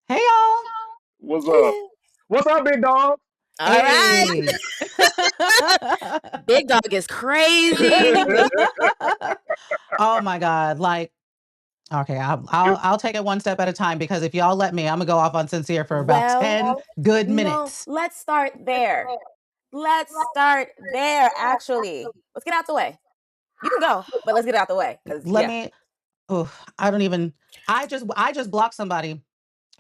Hey y'all. What's up? Hello. What's up, big dog? All right. Hey. Big dog is crazy. Oh my God. Like, okay, I'll take it one step at a time because if y'all let me, I'm gonna go off on Sincere for about 10 good No, minutes. let's start there. Actually. Let's get out the way. You can go, but let's get it out the way. Let me I don't even I just blocked somebody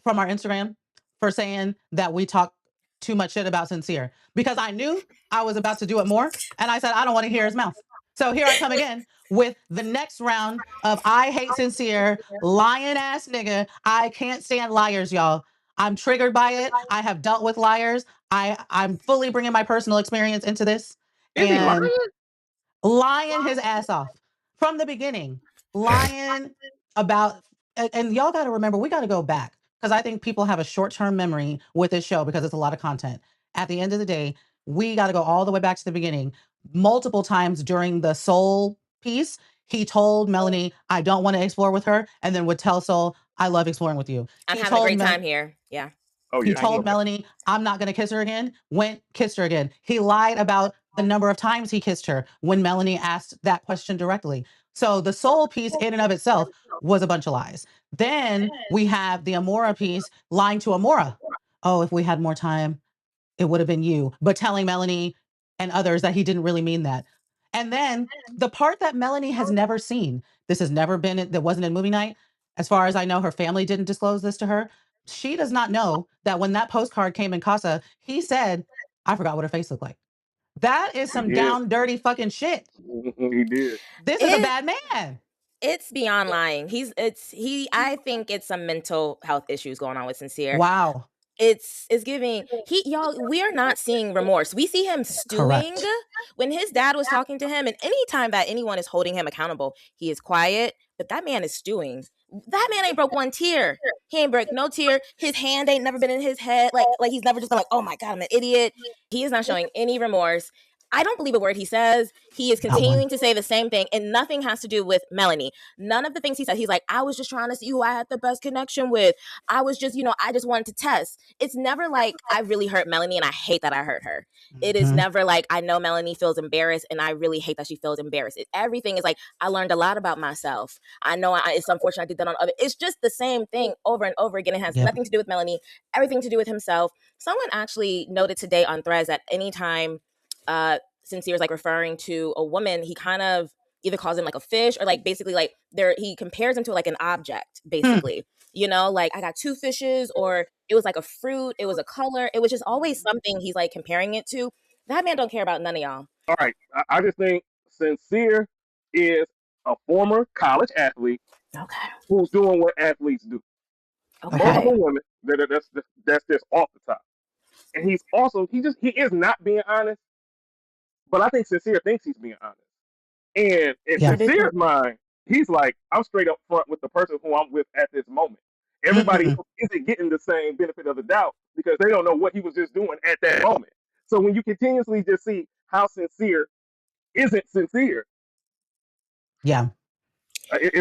from our Instagram for saying that we talk too much shit about Sincere because I knew I was about to do it more. And I said, I don't want to hear his mouth. So here I come again with the next round of I hate Sincere, lying ass nigga. I can't stand liars, y'all. I'm triggered by it. I have dealt with liars. I'm fully bringing my personal experience into this Is he lying? and lying his ass off from the beginning, lying about, and y'all got to remember, we got to go back because I think people have a short-term memory with this show because it's a lot of content. At the end of the day, we got to go all the way back to the beginning. Multiple times during the Soul piece, he told Melanie, I don't want to explore with her, and then would tell Soul, I love exploring with you. I'm having a great time here. Yeah. Oh, He yeah. told Melanie, I'm not going to kiss her again, kissed her again. He lied about the number of times he kissed her when Melanie asked that question directly. So the Soul piece in and of itself was a bunch of lies. Then we have the Amora piece lying to Amora. Oh, if we had more time, it would have been you, but telling Melanie and others that he didn't really mean that. And then the part that Melanie has never seen, this has never been, that wasn't in movie night. As far as I know, her family didn't disclose this to her. She does not know that when that postcard came in Casa, he said, I forgot what her face looked like. That is some down dirty fucking shit. He did. This is a bad man. It's beyond lying. I think it's some mental health issues going on with Sincere. Wow. It's giving y'all, we are not seeing remorse. We see him stewing. Correct. When his dad was talking to him, and anytime that anyone is holding him accountable, he is quiet, but that man is stewing. That man ain't broke one tear. He ain't broke no tear. His hand ain't never been in his head. Like he's never just been like, oh my God, I'm an idiot. He is not showing any remorse. I don't believe a word he says. He is continuing to say the same thing, and nothing has to do with Melanie. None of the things he said, he's like, I was just trying to see who I had the best connection with. I was just, I just wanted to test. It's never like, I really hurt Melanie and I hate that I hurt her. It is never like, I know Melanie feels embarrassed and I really hate that she feels embarrassed. Everything is like, I learned a lot about myself. I know it's unfortunate I did that on other. It's just the same thing over and over again. It has nothing to do with Melanie, everything to do with himself. Someone actually noted today on Threads that anytime Sincere is like referring to a woman, he kind of either calls him like a fish or like basically like he compares him to like an object, basically. Like I got two fishes, or it was like a fruit, it was a color, it was just always something he's like comparing it to. That man don't care about none of y'all. All right. I just think Sincere is a former college athlete who's doing what athletes do. Multiple women. That's just off the top. And he's also he is not being honest, but I think Sincere thinks he's being honest. And in Sincere's mind, he's like, I'm straight up front with the person who I'm with at this moment. Everybody else isn't getting the same benefit of the doubt because they don't know what he was just doing at that moment. So when you continuously just see how Sincere isn't sincere, it's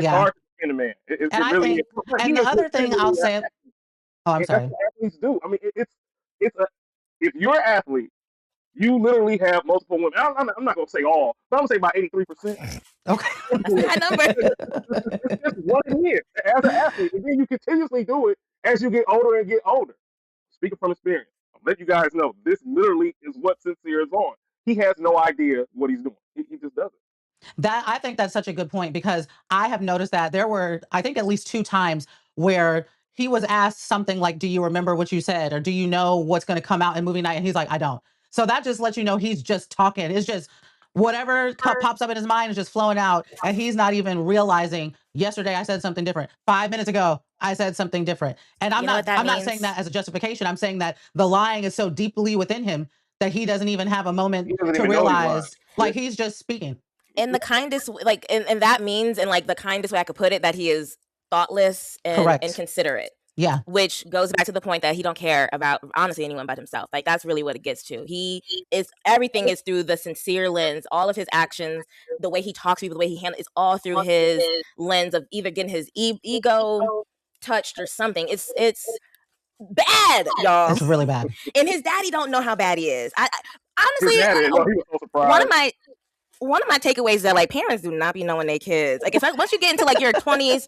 hard to be in a man. It really is. And the other thing I'll say, I'm sorry. That's what athletes do. I mean, if you're an athlete, you literally have multiple women. I'm not going to say all, but I'm going to say about 83%. Okay. That's a high number. It's just what it is as an athlete. And then you continuously do it as you get older and get older. Speaking from experience, I'll let you guys know this literally is what Sincere is on. He has no idea what he's doing. He just doesn't. I think that's such a good point because I have noticed that there were, I think, at least 2 times where he was asked something like, do you remember what you said? Or do you know what's going to come out in movie night? And he's like, I don't. So that just lets you know he's just talking. It's just whatever pops up in his mind is just flowing out. And he's not even realizing, yesterday I said something different. 5 minutes ago, I said something different. And I'm not saying that as a justification. I'm saying that the lying is so deeply within him that he doesn't even have a moment to realize, like, he's just speaking. In the kindest, like, and that means in like the kindest way I could put it, that he is thoughtless and inconsiderate. Yeah. Which goes back to the point that he don't care about, honestly, anyone but himself. Like, that's really what it gets to. Everything is through the Sincere lens. All of his actions, the way he talks to people, the way he handles, it's all through his lens of either getting his ego touched or something. It's bad, y'all. It's really bad. And his daddy don't know how bad he is. I His honestly, daddy, he was so surprised. one of my takeaways is that like parents do not be knowing their kids. Like once you get into like your 20s,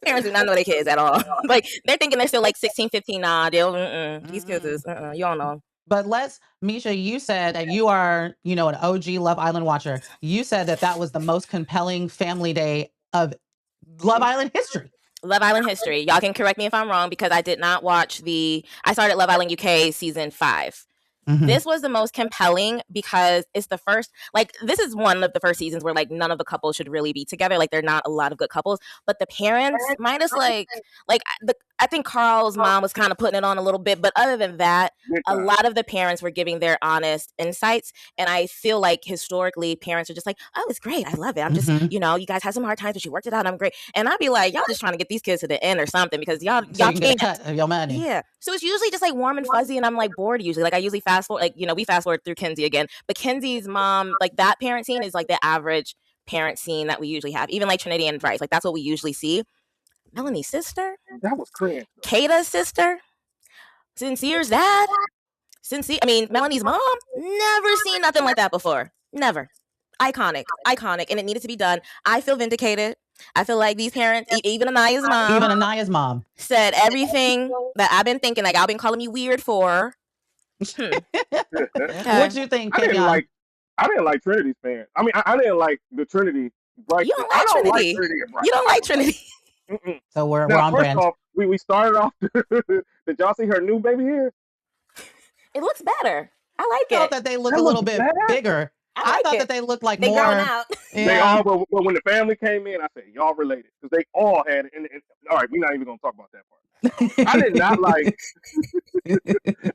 parents do not know their kids at all. Like they're thinking they're still like 16, 15. Nah, these kids is you don't know. But Misha, you said that you are, an OG Love Island watcher. You said that was the most compelling family day of Love Island history. Love Island history. Y'all can correct me if I'm wrong because I did not watch I started Love Island UK season 5. Mm-hmm. This was the most compelling because it's the first, like, this is one of the first seasons where, like, none of the couples should really be together. Like, they're not a lot of good couples. But the parents, minus, I think Carl's mom was kind of putting it on a little bit. But other than that, a lot of the parents were giving their honest insights. And I feel like historically, parents are just like, oh, it's great. I love it. I'm just, you guys had some hard times, but you worked it out. I'm great. And I'd be like, y'all just trying to get these kids to the end or something because y'all can't get a cut of your money. Yeah. So it's usually just like warm and fuzzy and I'm like bored usually. Like I usually fast forward, like, we fast forward through Kenzie again. But Kenzie's mom, like that parent scene is like the average parent scene that we usually have. Even like Trinity and Bryce, like that's what we usually see. Melanie's sister. That was crazy. Kata's sister. Sincere's dad. Melanie's mom. Never seen nothing like that before. Never. Iconic. And it needed to be done. I feel vindicated. I feel like these parents, even Annaya's mom, said everything that I've been thinking, like I've been calling you weird for. Okay. What you think, Ken-Yon? I didn't like Trinity's parents. I didn't like the Trinity. Bryce. You don't like Trinity. You don't like Trinity. So we're on brand. Off, we started off. Did y'all see her new baby hair? It looks better. I like it. I thought that they look a little bit bigger. I thought that they looked like more. Out. Yeah. They all, but when the family came in, I said, y'all related. Because they all had it. And all right, we're not even going to talk about that part. I did not like,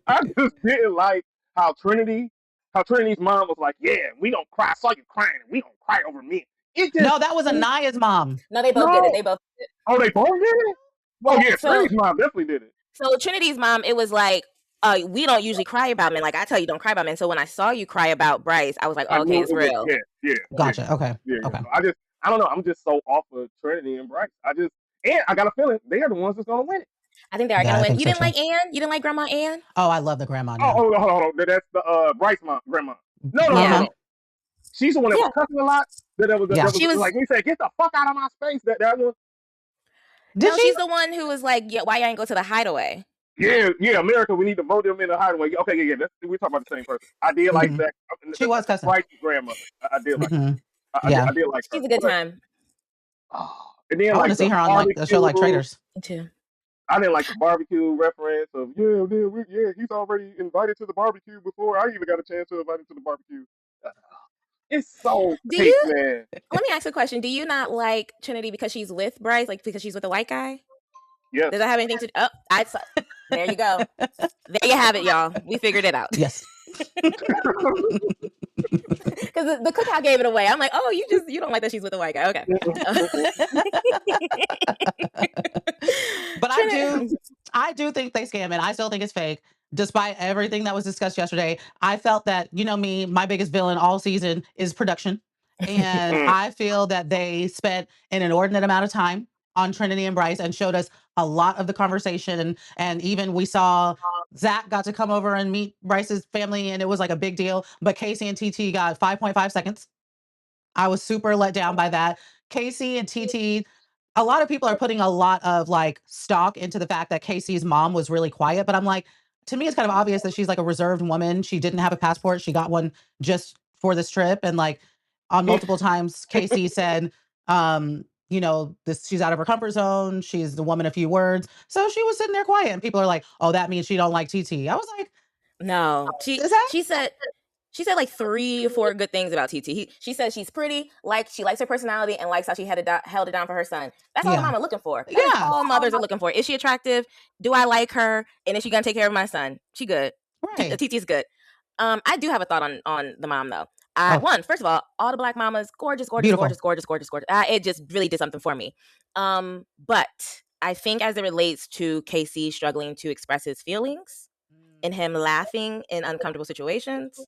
I just didn't like how Trinity's mom was like, yeah, we don't cry. I saw you crying. We don't cry over me. No, that was Annaya's mom. No, they both did it. They both did it. Oh, they both did it? Oh, yeah, Trinity's mom definitely did it. So Trinity's mom, it was like, we don't usually cry about men. Like I tell you, don't cry about men. So when I saw you cry about Bryce, I was like, okay, it's real. Yeah. Gotcha. Yeah. Okay. Yeah. Okay. So I don't know. I'm just so off of Trinity and Bryce. And I got a feeling they are the ones that's gonna win it. I think they are gonna win. You didn't like Ann? You didn't like Grandma Ann? Oh, I love the grandma. Oh, hold on. That's the Bryce grandma. No. She's the one that was cussing a lot. She was like, we said, get the fuck out of my space. That one. She's the one who was like, yeah, why you ain't go to the hideaway? Yeah, America, we need to vote them in the hideaway. Okay, yeah, we're talking about the same person. I did like that. She was cussing. Bryce's grandmother. I did like her. I did like her. She's a good time. And then I want to see her on like a show like Traitors. Me too. I didn't like the barbecue reference of, he's already invited to the barbecue before I even got a chance to invite him to the barbecue. It's so man. Let me ask a question. Do you not like Trinity because she's with Bryce, like because she's with a white guy? Yes. Does that have anything to do? There you go. There you have it, y'all. We figured it out. Yes. Because the cookout gave it away. I'm like, oh, you don't like that she's with a white guy. Okay. But I do think they scam it. I still think it's fake. Despite everything that was discussed yesterday, I felt that, me, my biggest villain all season is production. And I feel that they spent an inordinate amount of time on Trinity and Bryce and showed us a lot of the conversation. And even we saw Zach got to come over and meet Bryce's family and it was like a big deal. But Casey and Titi got 5.5 seconds. I was super let down by that. Casey and Titi, a lot of people are putting a lot of like stock into the fact that Casey's mom was really quiet. But I'm like, to me, it's kind of obvious that she's like a reserved woman. She didn't have a passport. She got one just for this trip. And like on multiple times, Casey said, she's out of her comfort zone. She's the woman of few words. So she was sitting there quiet and people are like, oh, that means she don't like TT. I was like, no, she said like 3 or 4 good things about TT. She said she's pretty, she likes her personality and likes how she held it down for her son. That's all mama looking for. That's all mothers are looking for. Is she attractive? Do I like her? And is she gonna take care of my son? She good. Right. TT's good. I do have a thought on the mom though. One, first of all the Black mamas, gorgeous. It just really did something for me. But I think as it relates to Casey struggling to express his feelings and him laughing in uncomfortable situations,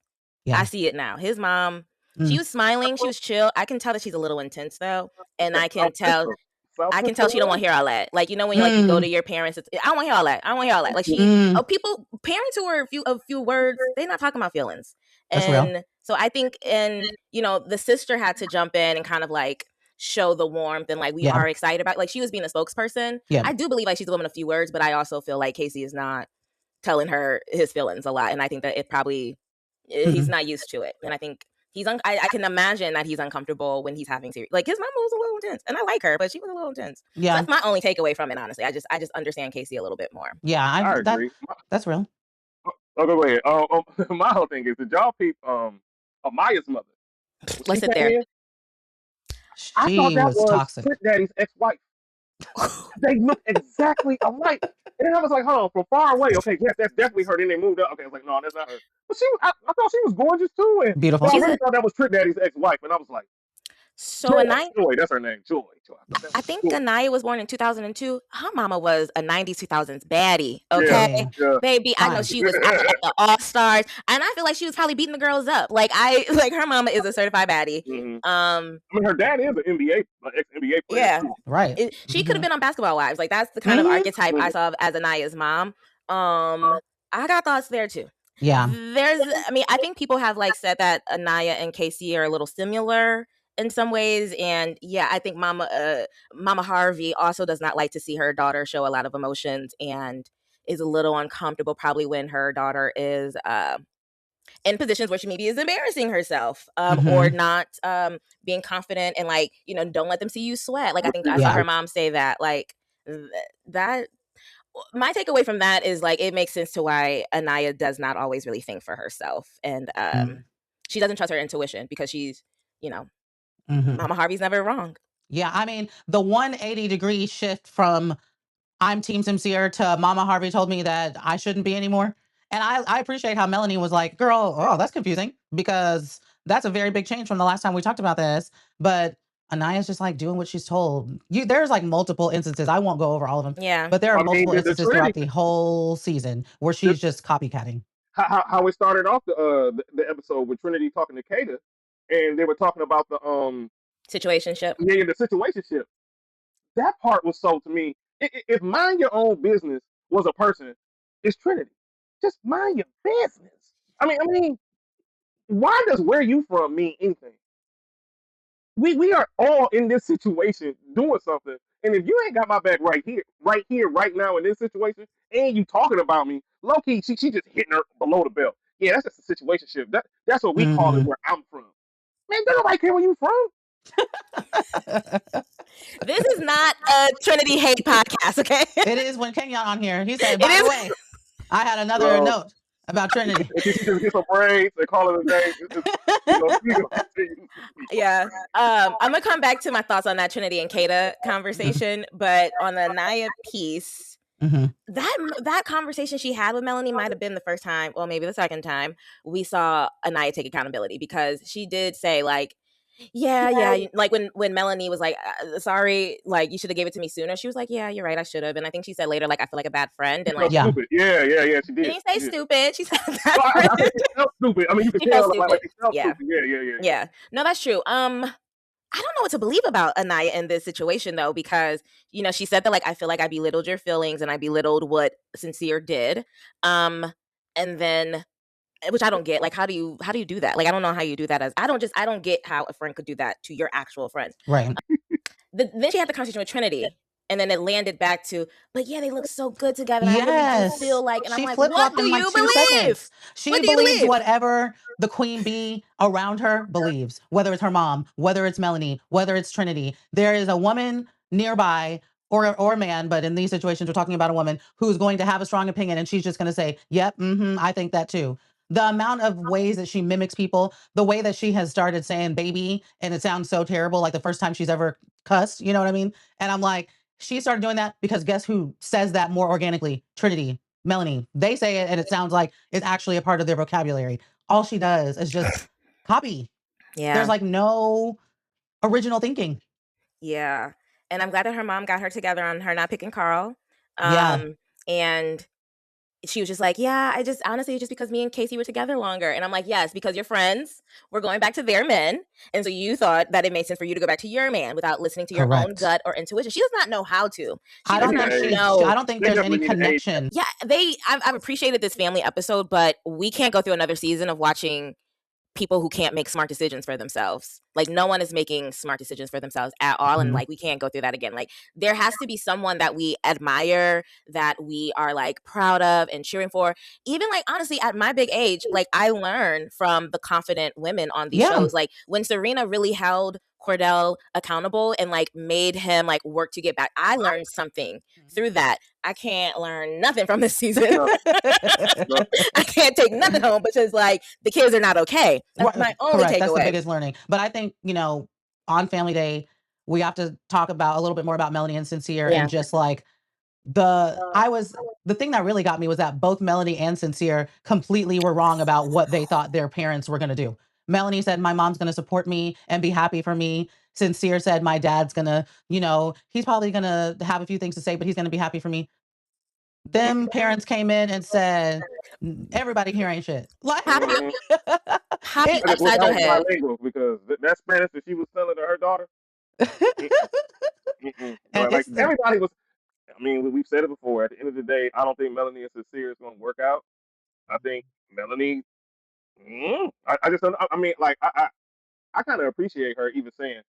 I see it now. His mom, she was smiling, she was chill. I can tell that she's a little intense though, and I can tell I can tell she don't want to hear all that. Like, when you go to your parents, I don't want to hear all that. I don't want to hear all that. Like parents who are a few words, they're not talking about feelings. That's and real. so I think, the sister had to jump in and kind of like show the warmth and like we are excited about. Like she was being a spokesperson. Yeah. I do believe like she's a woman of few words, but I also feel like Casey is not telling her his feelings a lot, and I think that it probably he's not used to it, and I think. I can imagine that he's uncomfortable when he's having serious. Like his mom was a little intense, and I like her, but she was a little intense. Yeah, so that's my only takeaway from it. Honestly, I just understand Casey a little bit more. Yeah, I agree. That's real. Go ahead. My whole thing is, did y'all peep Amaya's mother? Let's sit there. I thought that was toxic. Trick Daddy's ex-wife. They look exactly alike. And I was like, hold on, from far away, okay, yes, that's definitely her. Then they moved up. Okay, I was like, no, that's not her. But I thought she was gorgeous too. And beautiful. I really thought that was Trick Daddy's ex-wife. And I was like, so Joy, that's her name, Joy. I think Annayia was born in 2002. Her mama was a 90s, 2000s baddie. Okay, baby. I know she was at the All Stars, and I feel like she was probably beating the girls up. Like her mama is a certified baddie. Mm-hmm. I mean, her dad is an NBA, ex-NBA player. Yeah, too. Right. She could have been on Basketball Wives. Like that's the kind of archetype I saw as Annaya's mom. I got thoughts there too. Yeah. I think people have like said that Annayia and Casey are a little similar in some ways, and I think Mama Harvey also does not like to see her daughter show a lot of emotions and is a little uncomfortable probably when her daughter is in positions where she maybe is embarrassing herself or not being confident and like don't let them see you sweat. Like I think I saw her mom say that. Like that. My takeaway from that is like it makes sense to why Annayia does not always really think for herself, and she doesn't trust her intuition because she's Mama Harvey's never wrong. Yeah, I mean, the 180-degree shift from I'm Team Sincere to Mama Harvey told me that I shouldn't be anymore. And I appreciate how Melanie was like, girl, that's confusing because that's a very big change from the last time we talked about this. But Annaya's just like doing what she's told. There's like multiple instances. I won't go over all of them. Yeah. But there are multiple instances throughout the whole season where she's just copycatting. How it started off the episode with Trinity talking to Kata, and they were talking about the situationship. Yeah, the situationship. That part was so to me. If mind your own business was a person, it's Trinity. Just mind your business. I mean, why does where you from mean anything? We are all in this situation doing something, and if you ain't got my back right here, right now in this situation, and you talking about me, low key, she just hitting her below the belt. Yeah, that's just a situationship. That's what we call it where I'm from. Man, don't nobody care where you from. This is not a Trinity hate podcast, okay? It is when Ken-Yon on here. He said, by the way, I had another note about Trinity. She just get some braids and call it a day. Yeah. I'm gonna come back to my thoughts on that Trinity and Kata conversation, but on the Annayia piece, that conversation she had with Melanie might have been the first time, or maybe the second time, we saw Annayia take accountability because she did say like, yeah. Like when Melanie was like, sorry, like you should have gave it to me sooner. She was like, yeah, you're right, I should have. And I think she said later, like, I feel like a bad friend. And like, stupid. Yeah, she did. She didn't say stupid. She said I think she felt stupid. I mean, you can tell like she felt stupid. Yeah. No, that's true. I don't know what to believe about Annayia in this situation though, because she said that like I feel like I belittled your feelings and I belittled what Sincere did. And then which I don't get. Like, how do you do that? Like, I don't know how you do that. I don't get how a friend could do that to your actual friends. Right. Then she had the conversation with Trinity, and then it landed back to, but yeah, they look so good together. And I really do feel like, and I'm like, what do you believe? She believes whatever the queen bee around her believes, whether it's her mom, whether it's Melanie, whether it's Trinity. There is a woman nearby or a man, but in these situations, we're talking about a woman who's going to have a strong opinion, and she's just going to say, yep, I think that too. The amount of ways that she mimics people, the way that she has started saying baby, and it sounds so terrible, like the first time she's ever cussed, you know what I mean? And I'm like, she started doing that because guess who says that more organically? Trinity, Melanie. They say it and it sounds like it's actually a part of their vocabulary. All she does is just copy. Yeah. There's like no original thinking. Yeah. And I'm glad that her mom got her together on her not picking Carl. Yeah. And she was just like, yeah, I just honestly, it's just because me and Casey were together longer. And I'm like, yes, because your friends were going back to their men. And so you thought that it made sense for you to go back to your man without listening to your own Correct. gut or intuition. She does not know how to. She I does don't not think know. I don't think They there's any definitely need to age connection. Yeah, I've appreciated this family episode, but we can't go through another season of watching people who can't make smart decisions for themselves. Like, no one is making smart decisions for themselves at all. And Mhm. like, we can't go through that again. Like, there has to be someone that we admire, that we are like proud of and cheering for. Even like, honestly, at my big age, like, I learn from the confident women on these Yeah. shows. Like, when Serena really held Cordell accountable and like made him like work to get back, I learned something through that. I can't learn nothing from this season. No. I can't take nothing home because like the kids are not okay. That's my only Correct. That's the takeaway. biggest learning. But I think, on Family Day, we have to talk about a little bit more about Melanie and Sincere, Yeah. and just like the thing that really got me was that both Melanie and Sincere completely were wrong about what they thought their parents were going to do. Melanie said, my mom's going to support me and be happy for me. Sincere said, my dad's going to, he's probably going to have a few things to say, but he's going to be happy for me. Them parents came in and said, everybody here ain't shit. Like, Pop you I just wish upside I your was head. bilingual, because that Spanish that she was telling to her daughter. And Like, everybody was. I mean, we've said it before. At the end of the day, I don't think Melanie and Sincere is going to work out. I think Melanie. I just don't. I mean, like, I kind of appreciate her even saying,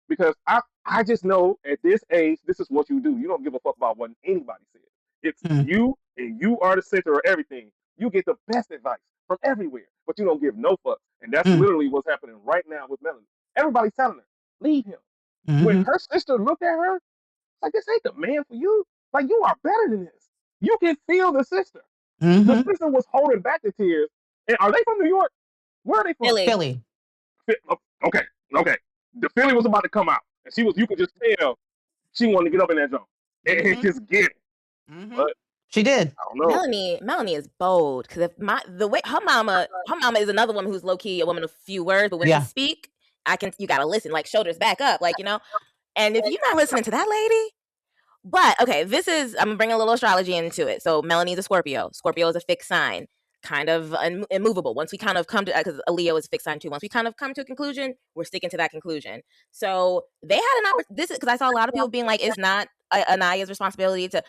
because I just know at this age, this is what you do. You don't give a fuck about what anybody says. It's you, and you are the center of everything. You get the best advice from everywhere, but you don't give no fucks. And that's literally what's happening right now with Melanie. Everybody's telling her, leave him. When her sister looked at her, like, this ain't the man for you. Like, you are better than this. You can feel the sister. The sister was holding back the tears. And are they from New York? Where are they from? Philly. Okay. The Philly was about to come out, and you could just tell she wanted to get up in that zone and just get it. But she did. I don't know. Melanie is bold, because if the way her mama is another woman who's low key a woman of few words, but when she speak, you gotta listen, like shoulders back up, like, And if you're not listening to that lady, but okay, I'm gonna bring a little astrology into it. So Melanie's a Scorpio. Scorpio is a fixed sign, kind of immovable. Once we kind of come to, because a Leo is a fixed sign too. Once we kind of come to a conclusion, we're sticking to that conclusion. So they had an opportunity. Because I saw a lot of people being like, it's not Annayia's responsibility to.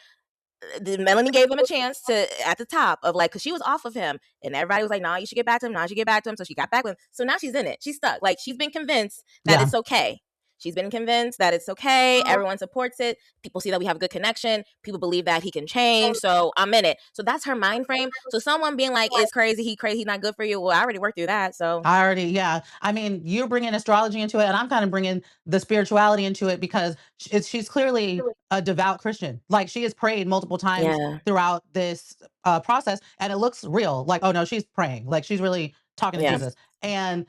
Melanie gave them a chance to at the top of like, because she was off of him, and everybody was like, "Nah, you should get back to him. Nah, you should get back to him." So she got back with him. So now she's in it. She's stuck. Like, she's been convinced that it's okay. She's been convinced that it's okay. Everyone supports it. People see that we have a good connection. People believe that he can change. So I'm in it. So that's her mind frame. So someone being like, it's crazy, he's not good for you. Well, I already worked through that. So I mean, you're bringing astrology into it, and I'm kind of bringing the spirituality into it, because she's clearly a devout Christian. Like, she has prayed multiple times throughout this process, and it looks real. Like, oh no, she's praying. Like, she's really talking to Jesus. And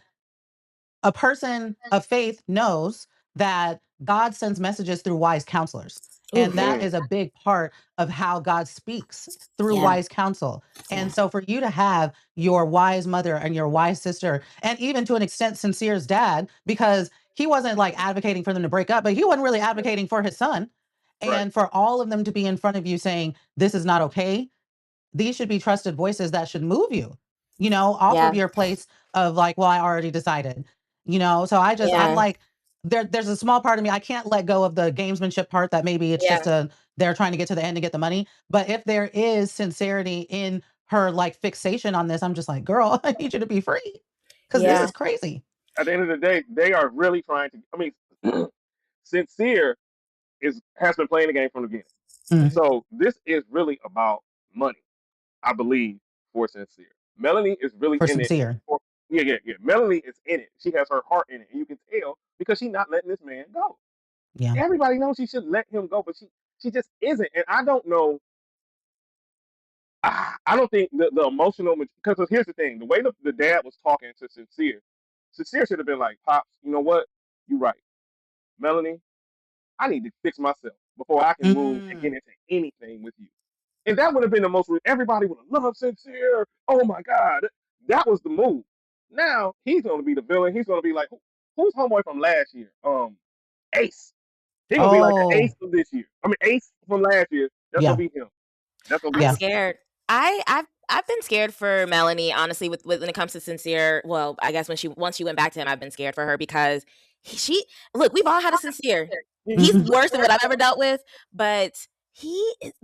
a person of faith knows that God sends messages through wise counselors. And that is a big part of how God speaks, through wise counsel. And so for you to have your wise mother and your wise sister, and even to an extent Sincere's dad, because he wasn't like advocating for them to break up, but he wasn't really advocating for his son. And for all of them to be in front of you saying, this is not okay, these should be trusted voices that should move you, off of your place of like, well, I already decided, so I'm like, there's a small part of me, I can't let go of the gamesmanship part, that maybe it's just they're trying to get to the end to get the money. But if there is sincerity in her like fixation on this, I'm just like, girl, I need you to be free, because this is crazy. At the end of the day, they are really trying to. I mean, Sincere has been playing the game from the beginning. So this is really about money, I believe, for Sincere. Melanie is really for in Sincere. Yeah. Melanie is in it. She has her heart in it, and you can tell, because she's not letting this man go. Yeah. Everybody knows she should let him go, but she just isn't. And I don't know. I don't think the emotional, because here's the thing: the way the dad was talking to Sincere should have been like, "Pops, you know what? You're right, Melanie. I need to fix myself before I can move and get into anything with you." And that would have been the most. Everybody would have loved Sincere. Oh my God, that was the move. Now he's going to be the villain. He's going to be like, who's homeboy from last year? Ace. He's going to be like the Ace of this year. I mean, Ace from last year. That's going to be him. That's going to be I'm him. scared. I've been scared for Melanie, honestly, with when it comes to Sincere. Well, I guess once she went back to him, I've been scared for her because look, we've all had a Sincere. He's worse than what I've ever dealt with, but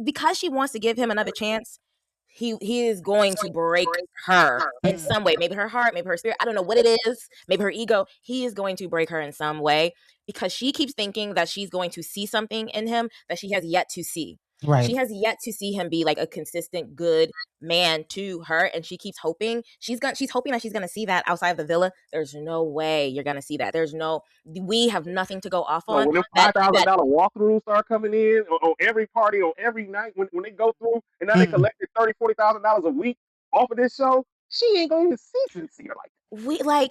because she wants to give him another chance, he is going to break her in some way. Maybe her heart, maybe her spirit. I don't know what it is. Maybe her ego. He is going to break her in some way because she keeps thinking that she's going to see something in him that she has yet to see. Right. She has yet to see him be like a consistent, good man to her, and she keeps hoping. She's hoping that she's gonna see that outside of the villa. There's no way you're gonna see that. We have nothing to go off on. When them $5,000 walkthroughs start coming in on every party, on every night, when they go through, and now they collected $30,000-$40,000 a week off of this show, she ain't gonna even see Sincere like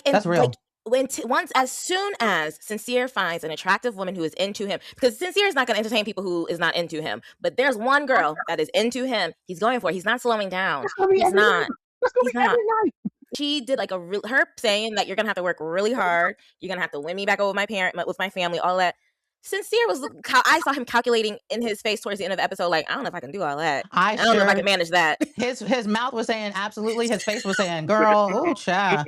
that. That's real. As soon as Sincere finds an attractive woman who is into him, because Sincere is not going to entertain people who is not into him, but there's one girl that is into him, he's going for it. He's not slowing down. He's not. She did like her saying that you're going to have to work really hard. You're going to have to win me back over with my family, all that. Sincere I saw him calculating in his face towards the end of the episode, like, I don't know if I can do all that. I don't know if I can manage that. His mouth was saying absolutely. His face was saying, girl, oh, child.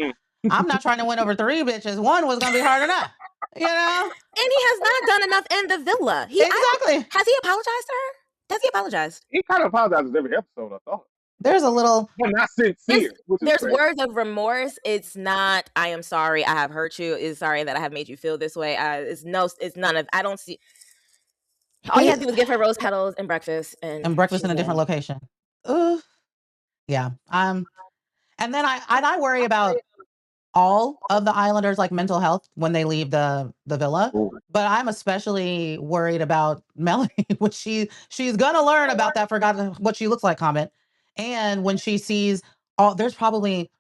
I'm not trying to win over 3 bitches. 1 was going to be hard enough, you know? And he has not done enough in the villa. Exactly. Has he apologized to her? Has he apologized? He kind of apologizes every episode, I thought. There's a little... But not sincere. There's words of remorse. It's not, I am sorry I have hurt you. It's sorry that I have made you feel this way. It's none of... I don't see... All you have to do is give her rose petals and breakfast. And breakfast in a different location. Ooh. Yeah. And then I worry about all of the islanders, like, mental health when they leave the villa. Ooh. But I'm especially worried about Melanie, which she's gonna learn about that forgot what she looks like comment. And when she sees there's probably,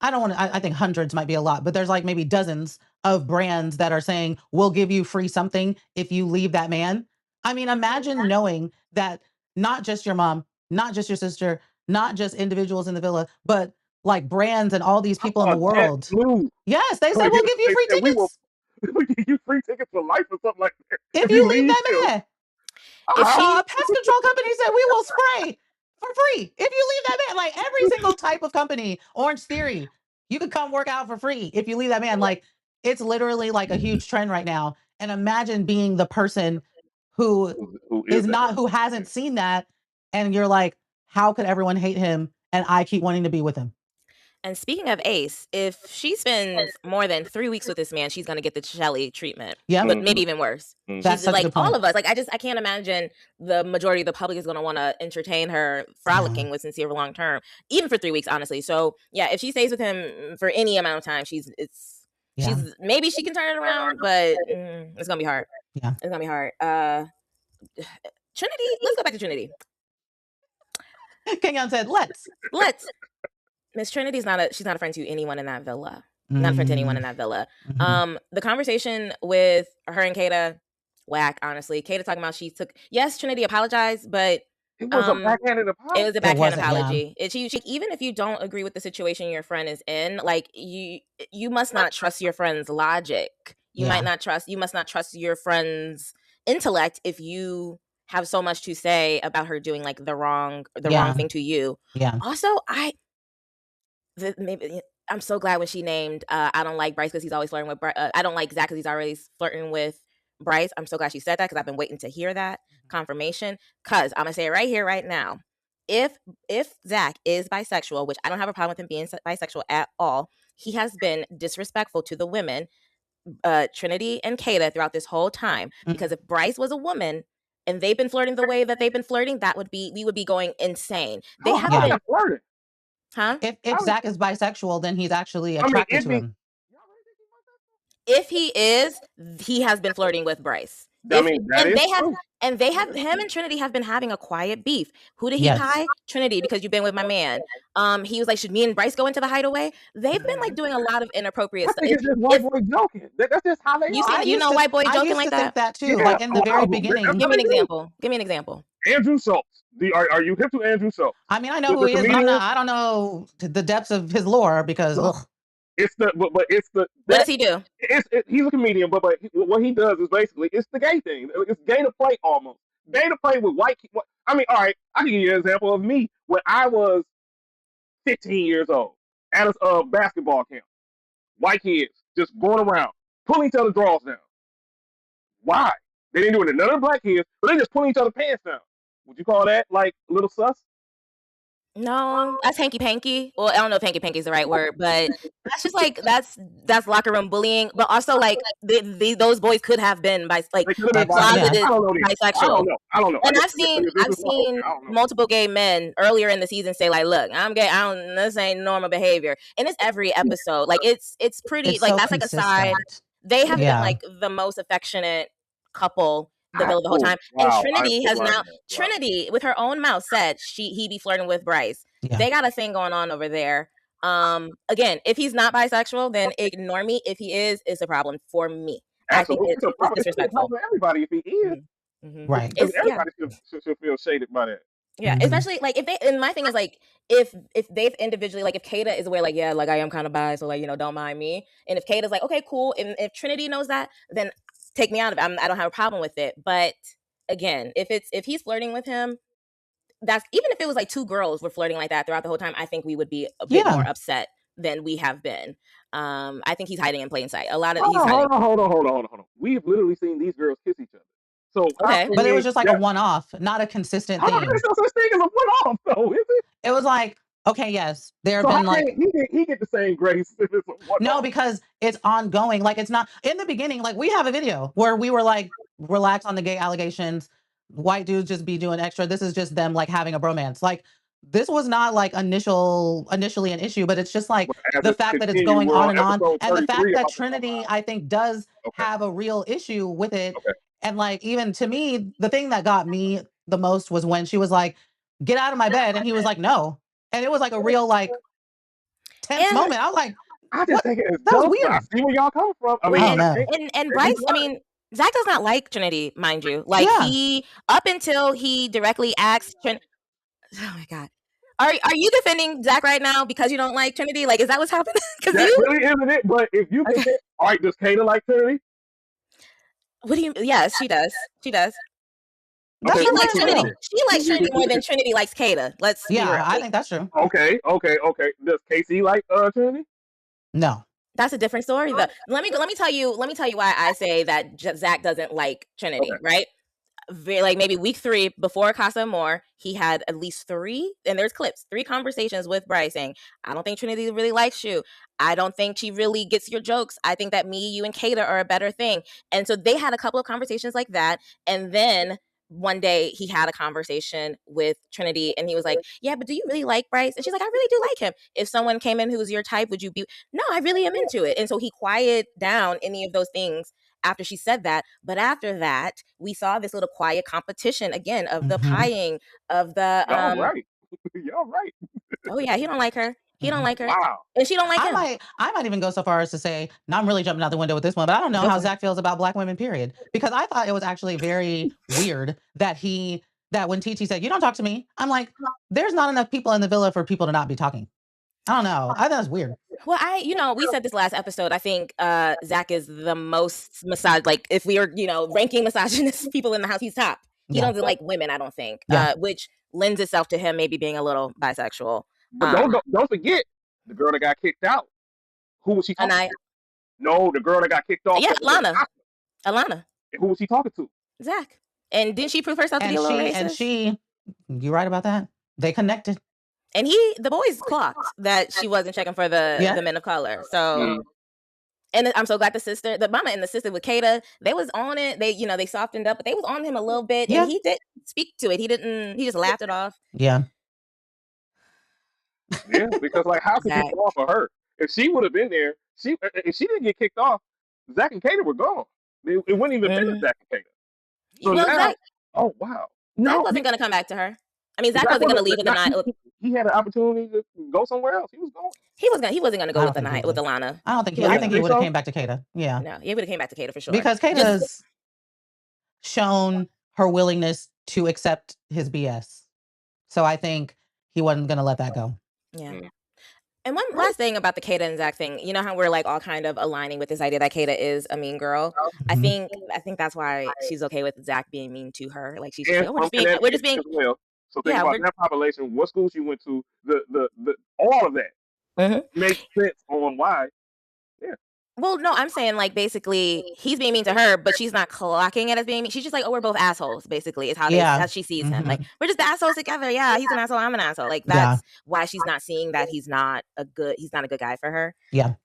I think hundreds might be a lot, but there's like maybe dozens of brands that are saying, we'll give you free something if you leave that man. I mean, imagine knowing that not just your mom, not just your sister, not just individuals in the villa, but like brands and all these people in the world. Yes, they said, we'll give you free tickets. We'll give you free tickets for life or something like that. If you leave that man. Pest control company said, we will spray for free if you leave that man. Like, every single type of company, Orange Theory, you could come work out for free if you leave that man. Like, it's literally like a huge trend right now. And imagine being the person who hasn't seen that, and you're like, how could everyone hate him and I keep wanting to be with him? And speaking of Ace, if she spends more than 3 weeks with this man, she's going to get the Shelly treatment. Yeah. But maybe even worse. That's she's like all of us. Like, I can't imagine the majority of the public is going to want to entertain her frolicking with Sincere for long term, even for 3 weeks, honestly. So yeah, if she stays with him for any amount of time, maybe she can turn it around, but it's going to be hard. Yeah. It's going to be hard. Trinity, let's go back to Trinity. Ken-Yon said, let's. Miss Trinity's she's not a friend to anyone in that villa. Not a friend to anyone in that villa. The conversation with her and Kata, whack, honestly. Kata talking about yes, Trinity apologized, but it was a backhanded apology. It was a backhanded apology. Yeah. Even if you don't agree with the situation your friend is in, like, you must not trust your friend's logic. You must not trust your friend's intellect if you have so much to say about her doing like the wrong thing to you. Yeah. Also, I'm so glad when she named I don't like Bryce because he's always flirting with Bryce. I don't like Zach because he's always flirting with Bryce. I'm so glad she said that because I've been waiting to hear that confirmation. Because I'm gonna say it right here, right now. If Zach is bisexual, which I don't have a problem with him being bisexual at all, he has been disrespectful to the women, Trinity and Kata, throughout this whole time. Because if Bryce was a woman and they've been flirting the way that they've been flirting, we would be going insane. They have been flirting. Huh? If Zach is bisexual, then he's actually attracted to him. If he is, he has been flirting with Bryce. Him and Trinity have been having a quiet beef. Who did he tie? Trinity, because you've been with my man. He was like, should me and Bryce go into the hideaway? They've been like doing a lot of inappropriate stuff. It's just white boy joking. That's just how they are. You know white boy joking like that? Think that too. Yeah. Like in the very beginning. Give me an example. Andrew Schultz. Are you hip to Andrew Schultz? I mean, I know who he is, but I don't know the depths of his lore because. What does he do? He's a comedian, but what he does is basically it's the gay thing. It's gay to play almost. Dana played with white kids. I mean, all right, I can give you an example of me when I was 15 years old at a basketball camp. White kids just going around, pulling each other's drawers down. Why? They didn't do it to none of the black kids, but they just pulling each other's pants down. Would you call that like a little sus? No, that's hanky panky. Well, I don't know if hanky panky is the right word, but that's just like that's locker room bullying. But also, like those boys could have been closeted bisexual. I don't know. And I've seen multiple gay men earlier in the season say like, "Look, I'm gay. This ain't normal behavior." And it's every episode. Like it's pretty It's like so that's consistent. like a side. They have been like the most affectionate couple the whole time. And Trinity has now Trinity with her own mouth said he be flirting with Bryce. Yeah. They got a thing going on over there. Again, if he's not bisexual, then ignore me. If he is, it's a problem for me. Absolutely. I think it's disrespectful. It's for everybody if he is. Mm-hmm. Right. Everybody should feel shaded by that. Yeah, especially like if they. And my thing is like if they've individually like if Kata is aware like yeah like I am kind of bi so like don't mind me, and if Kata's like okay cool, and if Trinity knows that, then take me out of it. I don't have a problem with it. But again, if he's flirting with him, that's even if it was like two girls were flirting like that throughout the whole time, I think we would be a bit more upset than we have been. I think he's hiding in plain sight. A lot of hold on. We've literally seen these girls kiss each other. So okay, but it was just like a one-off, not a consistent thing. There's no such thing as a one-off, though, is it? It was like, okay, yes, there have been like he get the same grace. No, because it's ongoing. Like it's not in the beginning. Like we have a video where we were like, relax on the gay allegations. White dudes just be doing extra. This is just them like having a bromance. Like this was not like initially an issue, but it's just like the fact that it's going on, and the fact that Trinity, I think, does have a real issue with it. And like, even to me, the thing that got me the most was when she was like, get out of my bed. And he was like, no. And it was like a real like tense moment. I was like, I just think it's that was weird. I see where y'all come from. I mean, and Bryce, I mean, Zach does not like Trinity, mind you. Like he, up until he directly asked Trinity, oh my God. Are you defending Zach right now because you don't like Trinity? Like, is that what's happening? That really isn't it. But if you can say, all right, does Kata like Trinity? What do you? Yes, she does. She does. Okay. She likes Trinity. She likes Trinity more than Trinity likes Kata. I think that's true. Okay. Does KC like Trinity? No. That's a different story though. Let me tell you why I say that Zach doesn't like Trinity, right? Like maybe week 3 before Casa Amor, he had at least 3, and there's clips, 3 conversations with Bryce saying, I don't think Trinity really likes you. I don't think she really gets your jokes. I think that me, you, and Kata are a better thing. And so they had a couple of conversations like that. And then one day he had a conversation with Trinity and he was like, yeah, but do you really like Bryce? And she's like, I really do like him. If someone came in who was your type, would you be? No, I really am into it. And so he quieted down any of those things after she said that. But after that, we saw this little quiet competition again of the pieing of the Y'all right. Oh yeah, he don't like her. He don't like her. Wow. And she don't like him. I might even go so far as to say, now I'm really jumping out the window with this one, but I don't know how Zach feels about black women, period. Because I thought it was actually very weird that when Titi said, you don't talk to me, I'm like, there's not enough people in the villa for people to not be talking. I don't know. I thought it was weird. Well, we said this last episode. I think Zach is the most like if we are, ranking misogynist people in the house, he's top. He doesn't like women, I don't think, which lends itself to him maybe being a little bisexual. But don't forget the girl that got kicked out. Who was she talking to? No, the girl that got kicked off. Yeah, Alana. Who was she talking to? Zach. And didn't she prove herself to be a little racist? You right about that? They connected. And the boys clocked that she wasn't checking for the men of color. So, and I'm so glad the mama and the sister with Kata, they was on it. They softened up, but they was on him a little bit, and he did speak to it. He just laughed it off. Yeah. Yeah, because how could you go off of her? If she would have been there, if she didn't get kicked off, Zach and Kata were gone. It wouldn't even been Zach and Kata. So now, oh wow, Zach wasn't going to come back to her. I mean, Zach wasn't going to leave with the night. He had an opportunity to go somewhere else. He was going. He wasn't going to go with the night with Alana. I don't think. I think he would have came back to Kata. Yeah. No, he would have came back to Kata for sure. Because Kata's shown her willingness to accept his BS. So I think he wasn't going to let that go. Yeah. And one last thing about the Kata and Zach thing, you know how we're like all kind of aligning with this idea that Kata is a mean girl. I think that's why she's okay with Zach being mean to her. Like she's just like, oh, we're just being as well. So think yeah, about that population, what school she went to, the all of that makes sense on why. Yeah. Well, no, I'm saying like basically he's being mean to her, but she's not clocking it as being mean. She's just like, oh, we're both assholes. Basically, is how she sees him. Like we're just assholes together. Yeah, he's an asshole. I'm an asshole. Like that's why she's not seeing that he's not a good guy for her. Yeah.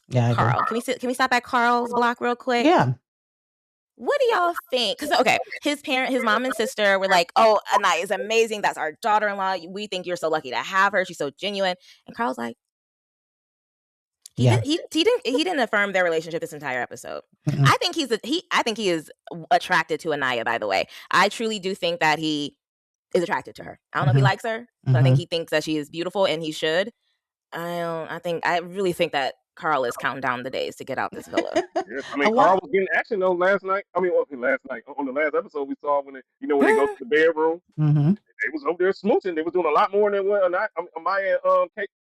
Yeah. Carl, can we stop at Carl's block real quick? Yeah. What do y'all think? Because okay, his mom and sister were like, "Oh, Annayia is amazing. That's our daughter-in-law. We think you're so lucky to have her. She's so genuine." And Carl's like, he didn't affirm their relationship this entire episode. I think he is attracted to Annayia. By the way, I truly do think that he is attracted to her. I don't know if he likes her, but I think he thinks that she is beautiful, and he should. I really think that Carl is counting down the days to get out this villa. Yes. I mean, Carl was getting action though last night. I mean, last night on the last episode we saw when they go to the bedroom, they was over there smooching. They was doing a lot more than what Maya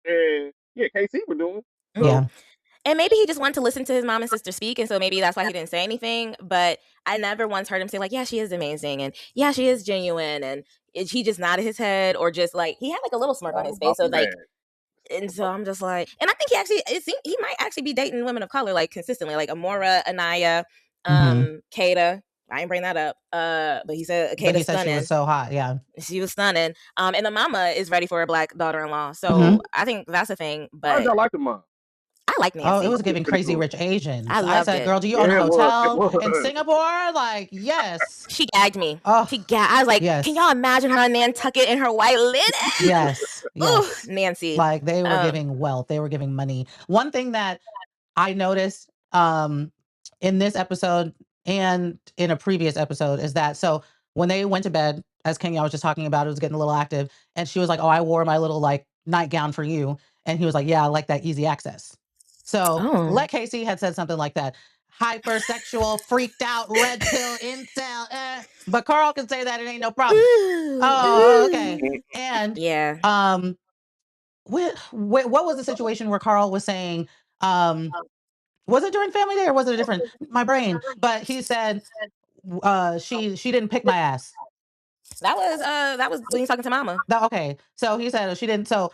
and KC were doing. So. Yeah. And maybe he just wanted to listen to his mom and sister speak, and so maybe that's why he didn't say anything. But I never once heard him say like, "Yeah, she is amazing," and "Yeah, she is genuine," and he just nodded his head, or just like he had like a little smirk on his face. So like. And so I'm just like, and I think he might actually be dating women of color like consistently, like Amora, Annayia, Kata. I ain't bring that up. But he said Kata's stunning. She was so hot, yeah. She was stunning. And the mama is ready for a black daughter-in-law. So I think that's a thing. But I like the mom. I like Nancy. Oh, it was giving Crazy Rich Asians. I said, girl, do you own a hotel in Singapore? Like, yes. She gagged me. Oh, I was like, can y'all imagine her and Nantucket in her white linen? Yes. Ooh, Nancy. Like, they were giving wealth. They were giving money. One thing that I noticed in this episode and in a previous episode is that, so when they went to bed, as Ken-Yon was just talking about, it was getting a little active. And she was like, oh, I wore my little like nightgown for you. And he was like, yeah, I like that easy access. So Let Casey had said something like that. Hypersexual, freaked out, red pill, incel. But Carl can say that it ain't no problem. Okay. And what was the situation where Carl was saying, was it during Family Day or was it a different? My brain. But he said she didn't pick my ass. That was when he's talking to Mama. Okay. So he said she didn't. So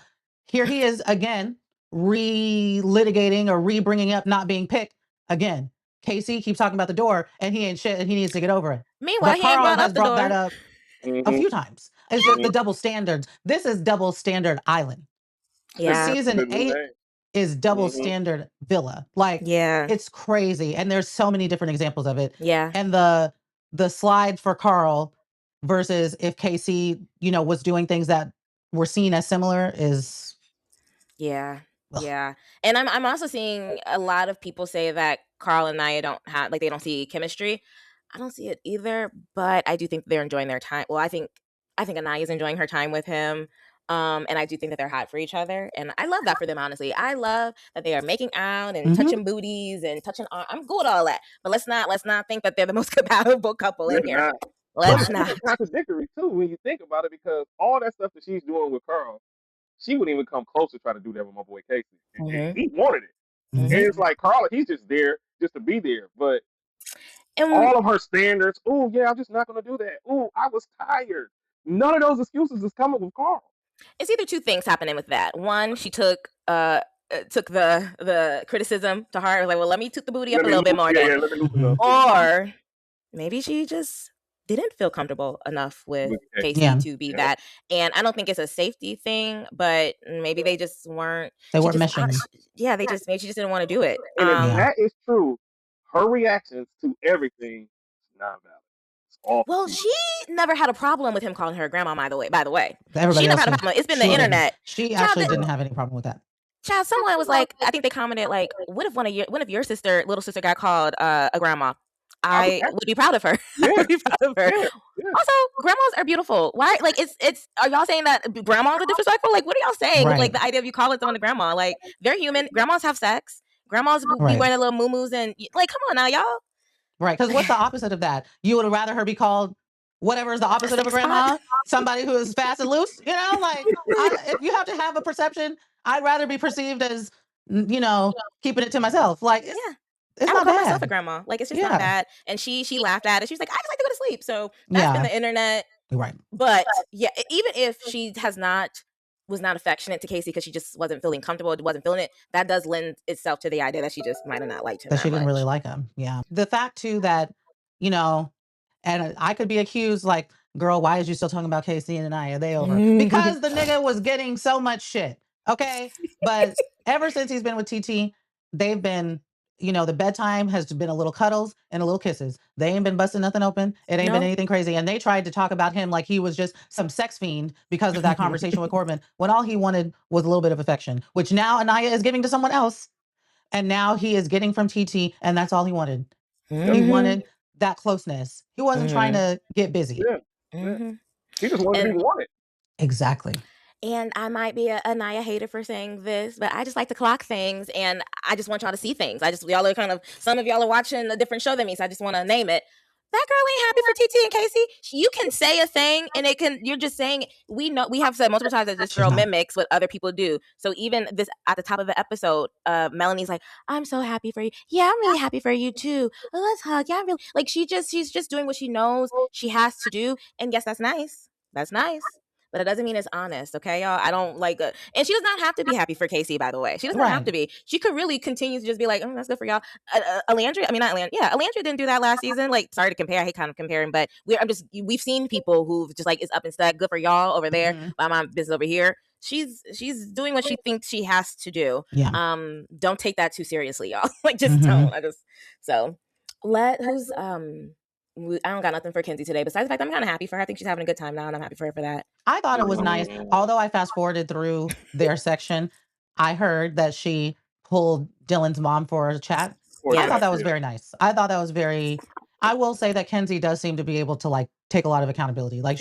here he is again, relitigating or re-bringing up not being picked again. Casey keeps talking about the door and he ain't shit and he needs to get over it. Meanwhile, he ain't brought up the door. That up a few times. It's just the double standards. This is double standard island. Yeah. Season 8 is double standard villa. Like, it's crazy. And there's so many different examples of it. Yeah. And the slide for Carl versus if Casey, was doing things that were seen as similar is. Yeah. Yeah. And I'm also seeing a lot of people say that Carl and Annayia they don't see chemistry. I don't see it either, but I do think they're enjoying their time. Well, I think Annayia is enjoying her time with him. And I do think that they're hot for each other. And I love that for them, honestly. I love that they are making out and touching booties and touching arms. I'm good with all that. But let's not think that they're the most compatible couple in here. Let's not. It's contradictory too when you think about it, because all that stuff that she's doing with Carl, she wouldn't even come close to try to do that with my boy Casey. And he wanted it. And it's like Carl, he's just there just to be there. But all of her standards, oh yeah, I'm just not gonna do that. Oh, I was tired. None of those excuses is coming with Carl. It's either two things happening with that. One, she took the criticism to heart. Like, well, let me took the booty up a little bit more. Or maybe she just didn't feel comfortable enough with Casey to be that. And I don't think it's a safety thing, but maybe they just weren't. They weren't meshing. Maybe she just didn't want to do it. And if that is true, her reactions to everything is not valid. Well, she never had a problem with him calling her grandma, by the way. Everybody she never had a problem. It's been the internet. She actually didn't have any problem with that. Child, someone was like, I think they commented like, what if one of your little sister got called a grandma? I would be proud of her. I would be proud of her. Also, grandmas are beautiful. Why? Like, it's are y'all saying that grandmas are disrespectful? Like, what are y'all saying? Right. Like the idea of you calling someone a grandma, like they're human. Grandmas have sex. Grandmas be wearing their little muumuus and like, come on now, y'all. Right, because what's the opposite of that? You would rather her be called whatever is the opposite of a grandma, somebody who is fast and loose, you know, like if you have to have a perception, I'd rather be perceived as, you know, keeping it to myself. Like, it's I not would call bad. myself a grandma. Like, it's just not bad. And she laughed at it. She was like, I just like to go to sleep. So that's been the internet. Right. But yeah, even if she was not affectionate to Casey because she just wasn't feeling comfortable, wasn't feeling it, that does lend itself to the idea that she just might have not liked him. That she didn't really like him. Yeah. The fact too that, you know, and I could be accused like, girl, why is you still talking about Casey and Annayia? They over. Because the nigga was getting so much shit. Okay. But ever since he's been with Titi, they've been, you know, the bedtime has been a little cuddles and a little kisses. They ain't been busting nothing open. It ain't been anything crazy. And they tried to talk about him like he was just some sex fiend because of that conversation with Corbin, when all he wanted was a little bit of affection, which now Annayia is giving to someone else. And now he is getting from Titi, and that's all he wanted. He wanted that closeness. He wasn't trying to get busy. He just wanted to be wanted. Exactly. And I might be a Annayia hater for saying this, but I just like to clock things, and I just want y'all to see things. Y'all are some of y'all are watching a different show than me, so I just want to name it. That girl ain't happy for Titi and Casey. You can say a thing, and you're just saying, we have said multiple times that this girl mimics what other people do. So even this, at the top of the episode, Melanie's like, I'm so happy for you. Yeah, I'm really happy for you too. Let's hug. Yeah, I'm really, like, she's just doing what she knows she has to do. And yes, that's nice. That's nice. But it doesn't mean it's honest, okay, y'all? I don't like it. And she does not have to be happy for Casey, by the way. She does not have to be. She could really continue to just be like, oh, that's good for y'all. Alandria didn't do that last season. Like, sorry to compare. I hate kind of comparing, but we've seen people who've just like, it's up and stuck. Good for y'all over there. But my business over here. She's doing what she thinks she has to do. Yeah. Don't take that too seriously, y'all. Like, just don't. I don't got nothing for Kenzie today, besides the fact I'm kind of happy for her. I think she's having a good time now, and I'm happy for her for that. I thought it was nice. Although I fast forwarded through their section, I heard that she pulled Dylan's mom for a chat. I thought that was very nice. I thought that was I will say that Kenzie does seem to be able to like take a lot of accountability. Like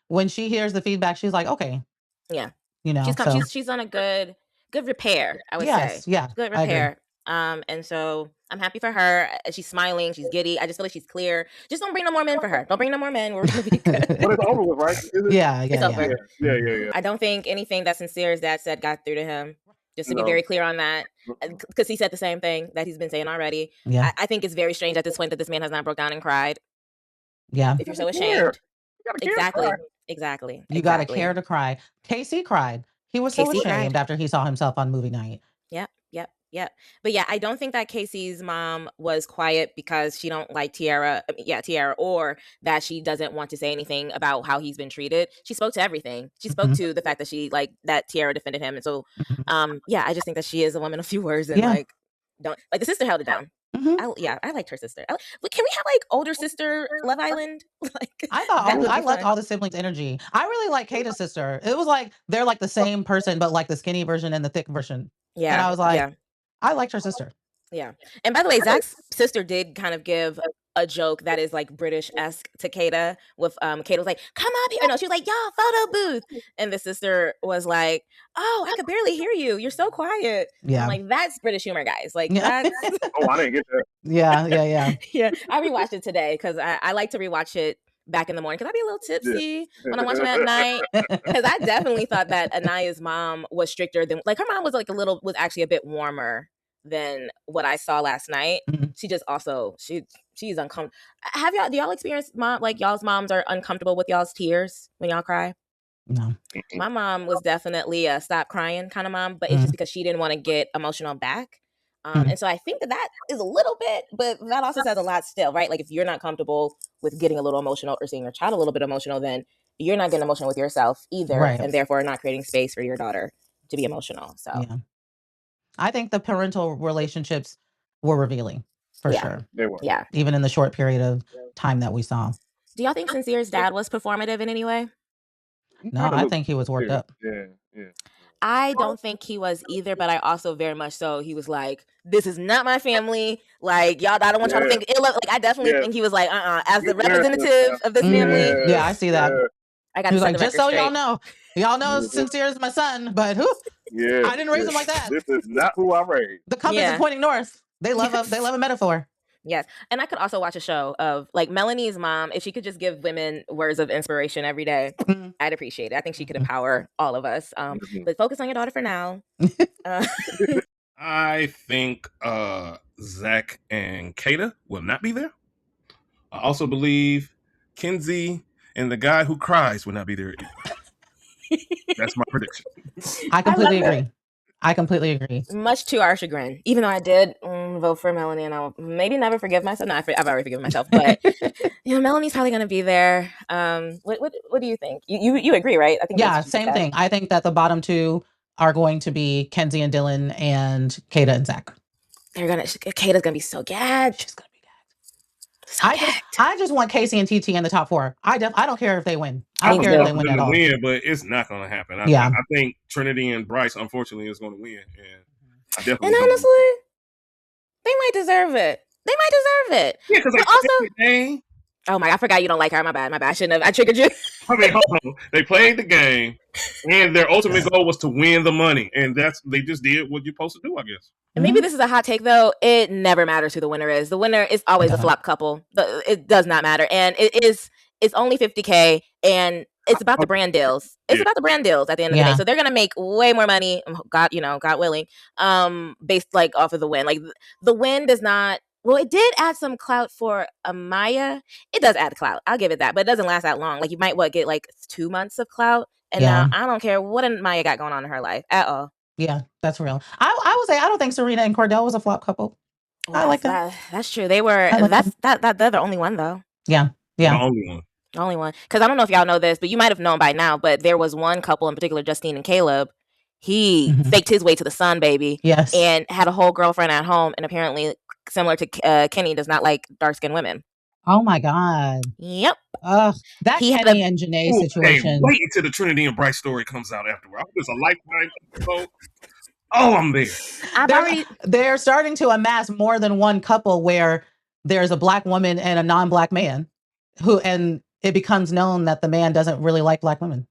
when she hears the feedback, she's like, okay. Yeah. You know, she's on a good repair, I would say. Yeah. Good repair. And so I'm happy for her. She's smiling. She's giddy. I just feel like she's clear. Just don't bring no more men for her. Don't bring no more men. We're going to be good. But it's over with, right? It's over. Yeah. I don't think anything that Sincere's dad said got through to him. Just to be very clear on that. Because he said the same thing that he's been saying already. Yeah. I think it's very strange at this point that this man has not broke down and cried. Yeah. If you're so ashamed. Exactly. You got to care to cry. Casey cried. He was so ashamed after he saw himself on movie night. Yep. But yeah, I don't think that Casey's mom was quiet because she don't like Tiara, or that she doesn't want to say anything about how he's been treated. She spoke to everything. She spoke to the fact that that Tiara defended him. And so, I just think that she is a woman of few words, and the sister held it down. I liked her sister. Can we have like older sister Love Island? I loved all the siblings' energy. I really like Kata's sister. It was like they're like the same person, but like the skinny version and the thick version. Yeah, and I was like, I liked her sister. Yeah, and by the way, Zach's sister did kind of give a joke that is like British-esque to Kata. With Kata was like, "Come up here." No, she was like, "Y'all, photo booth," and the sister was like, "Oh, I could barely hear you. You're so quiet." Yeah, I'm like, that's British humor, guys. Like that's. Oh, I didn't get that. Yeah. I rewatched it today because I like to rewatch it back in the morning because I'd be a little tipsy when I'm watching it at night. Because I definitely thought that Annaya's mom was stricter than, like, her mom was was actually a bit warmer than what I saw last night. She just also she's uncomfortable. Do y'all experience y'all's moms are uncomfortable with y'all's tears when y'all cry? No. My mom was definitely a stop crying kind of mom, but it's just because she didn't want to get emotional back. And so I think that is a little bit, but that also says a lot still, right? Like if you're not comfortable with getting a little emotional or seeing your child a little bit emotional, then you're not getting emotional with yourself either. Right. And therefore not creating space for your daughter to be emotional. So I think the parental relationships were revealing for sure. They were. Yeah. Even in the short period of time that we saw. Do y'all think Sincere's dad was performative in any way? No, I think he was worked up. Yeah. I don't think he was either, but I also very much so. He was like, "This is not my family. Like, y'all, I don't want y'all to think ill of." Like, I definitely think he was like, as the representative of this family. Yeah, I see that. I got he was like, just so y'all know, Sincere is my son, but who? I didn't raise him like that. This is not who I raised. The compass is pointing north. They love a metaphor. Yes. And I could also watch a show of like Melanie's mom. If she could just give women words of inspiration every day, I'd appreciate it. I think she could empower all of us. But focus on your daughter for now. I think Zach and Kata will not be there. I also believe Kenzie and the guy who cries will not be there either. That's my prediction. I completely agree. I completely agree. Much to our chagrin, even though I did vote for Melanie, and I'll maybe never forgive myself. No, I've already forgiven myself, but Melanie's probably going to be there. What do you think? You agree, right? I think same thing. I think that the bottom two are going to be Kenzie and Dylan and Kata and Zach. Kata's gonna be so gagged. She's gonna be gagged. I just want Casey and Titi in the top 4. I don't care if they win. I don't care if they win at all. But it's not going to happen. I think Trinity and Bryce, unfortunately, is going to win. And honestly, they might deserve it. Yeah, because also. Oh my! I forgot you don't like her. My bad. I shouldn't have. I triggered you. I mean, hold on. They played the game, and their ultimate goal was to win the money, and they just did what you're supposed to do, I guess. Maybe this is a hot take, though. It never matters who the winner is. The winner is always a flop couple. It does not matter, and it's only $50K, and it's about the brand deals. It's about the brand deals at the end of the day. So they're gonna make way more money. God willing. Based like off of the win. Like the win does not. Well, it did add some clout for Annayia. It does add clout. I'll give it that, but it doesn't last that long. Like you might get like 2 months of clout, and now I don't care what Annayia got going on in her life at all. Yeah, that's real. I would say I don't think Serena and Cordell was a flop couple. I like that. That's true. They were. They're the only one though. Yeah. The only one. Because I don't know if y'all know this, but you might have known by now. But there was one couple in particular, Justine and Caleb. He faked his way to the sun, baby. Yes. And had a whole girlfriend at home, and apparently, similar to Kenny, does not like dark-skinned women. Oh my God. Yep. That Kenny and Janae situation. Hey, wait until the Trinity and Bryce story comes out afterward. I hope it's a lifetime episode. Oh, I'm there. They're starting to amass more than one couple where there's a black woman and a non-black man and it becomes known that the man doesn't really like black women.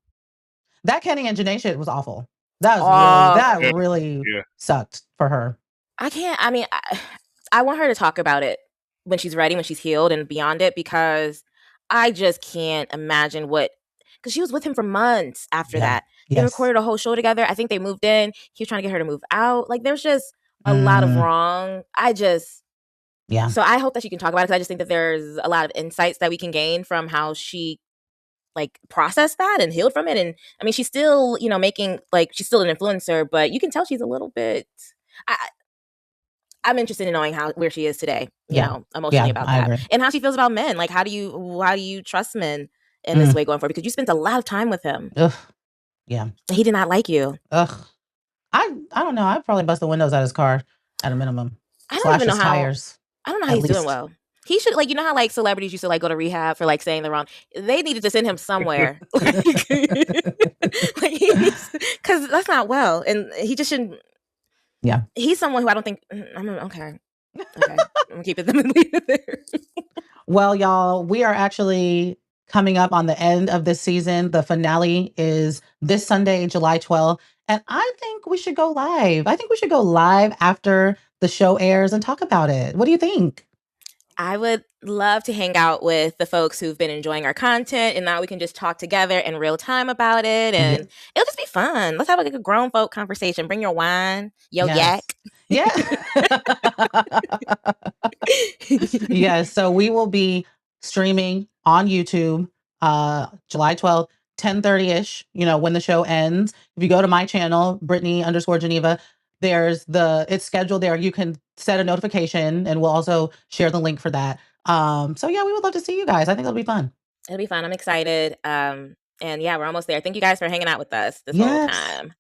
That Kenny and Janae shit was awful. That really sucked for her. I want her to talk about it when she's ready, when she's healed and beyond it, because I just can't imagine because she was with him for months after that. They recorded a whole show together. I think they moved in. He was trying to get her to move out. Like there's just a lot of wrong. So I hope that she can talk about it, because I just think that there's a lot of insights that we can gain from how she like processed that and healed from it. And I mean, she's still, making she's still an influencer, but you can tell she's a little bit. I'm interested in knowing where she is today, emotionally about that, agree. And how she feels about men. Like, how do you trust men in this way going forward? Because you spent a lot of time with him. Ugh. Yeah. He did not like you. Ugh. I don't know. I'd probably bust the windows out of his car at a minimum. I don't even know how. Tires. I don't know how he's doing well. He should how celebrities used to go to rehab for saying the wrong. They needed to send him somewhere. Because that's not well, and he just shouldn't. Yeah, he's someone who I don't think. Okay. I'm gonna keep it there. Well, y'all, we are actually coming up on the end of this season. The finale is this Sunday, July 12th. And I think we should go live. I think we should go live after the show airs and talk about it. What do you think? I would love to hang out with the folks who've been enjoying our content, and now we can just talk together in real time about it, and it'll just be fun. Let's have a grown folk conversation. Bring your wine, yak. Yeah. Yes. So we will be streaming on YouTube, July 12th, 10:30ish, when the show ends. If you go to my channel, Brittany_Geneva, it's scheduled there. You can set a notification, and we'll also share the link for that. So yeah, we would love to see you guys. I think it'll be fun. It'll be fun. I'm excited. And yeah, we're almost there. Thank you guys for hanging out with us this whole time.